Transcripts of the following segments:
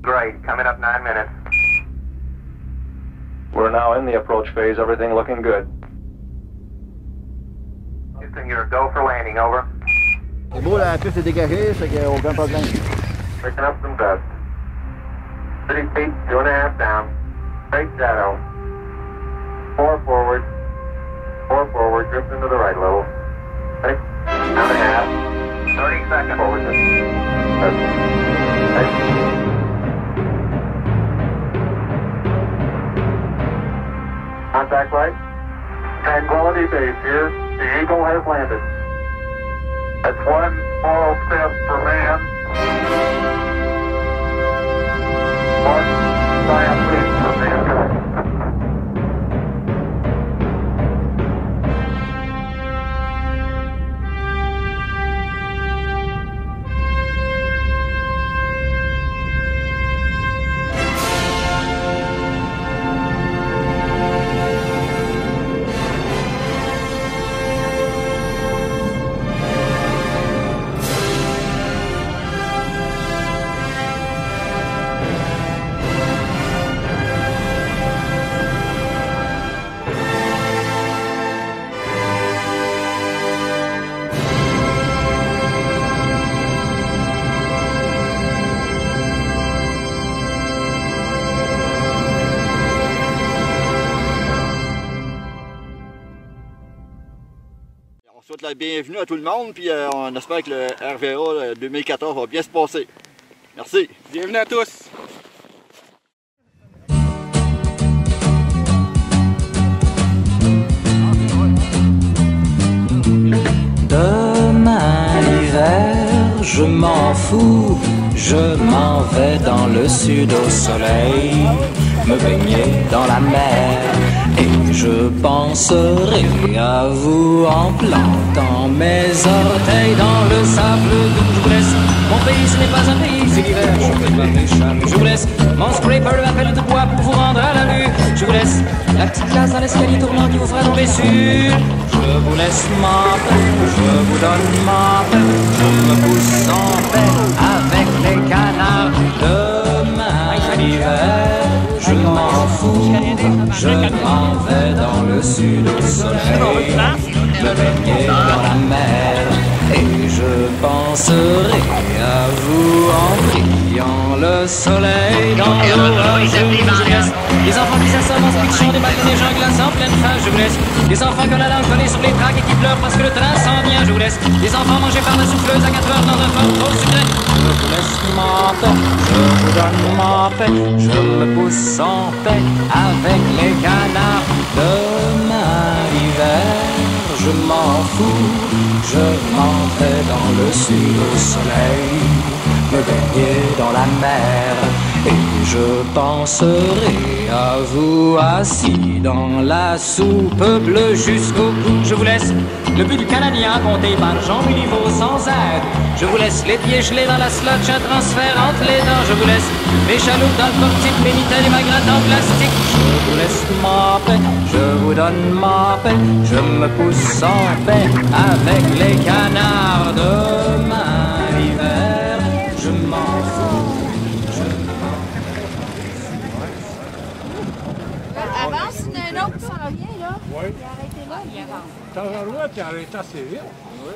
Great. Coming up 9 minutes. We're now in the approach phase. Everything looking good. Houston, you're a go for landing. Over. C'est beau, la piste est dégagée, c'est qu'il n'y a aucun problème. Picking up some dust. 30 feet, 2.5 down. Straight shadow. 4 forward. 4 forward. Drift into the right a little. 6. Down a half. 30 seconds. Forward. Contact light. Tranquility Base here. The Eagle has landed. That's one small step for man. One giant leap for mankind. On souhaite la bienvenue à tout le monde, puis on espère que le RVA 2014 va bien se passer. Merci. Bienvenue à tous. Demain l'hiver, je m'en fous, je m'en vais dans le sud au soleil, me baigner dans la mer, et je penserai à vous en plantant mes orteils dans le sable doux. Je vous laisse, mon pays ce n'est pas un pays, c'est l'hiver, je fais pas mes chats. Je vous laisse, mon scraper appelle de bois pour vous rendre à la rue. Je vous laisse, la petite place dans l'escalier tournant qui vous fera tomber sur. Je vous laisse ma paix, je vous donne ma paix, je me pousse en paix avec les canards. Demain l'hiver, je m'en fous, je m'en vais dans le sud au soleil, me baigner dans la mer, et je penserai à vous en priant le soleil dans l'orage. Je vous laisse les enfants qui s'assoient en se pitchant des balles de neige en glace en pleine face. Je vous laisse les enfants que la langue collée sur les tracks et qui pleurent parce que le train s'en vient. Je vous laisse les enfants mangés par la souffleuse à 4 heures dans un fort trop sucré. Je vous laisse ma paix, je vous donne ma paix, je me pousse en paix avec les canards. Demain l'hiver, je m'en fous, je m'en vais dans le sud au soleil, me baigner dans la mer, et je penserai à vous assis dans la soupe bleue jusqu'au cou. Je vous laisse le but du Canadien compté par Jean Béliveau sans aide. Je vous laisse les pieds gelés dans la slotch, un transfert entre les dents. Je vous laisse mes chaloupes dans le portique, mes mitaines et ma gratte en plastique. Je vous laisse ma paix, je vous donne ma paix, je me pousse en paix avec les canards. Demain l'hiver, je m'en fous, je m'en Avance, il y en a un autre qui s'en vient, là. Oui. Il a arrêté là, il avance. T'as un droit, puis arrêté assez vite. Oui.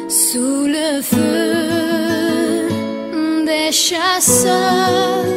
Sous le feu des chasseurs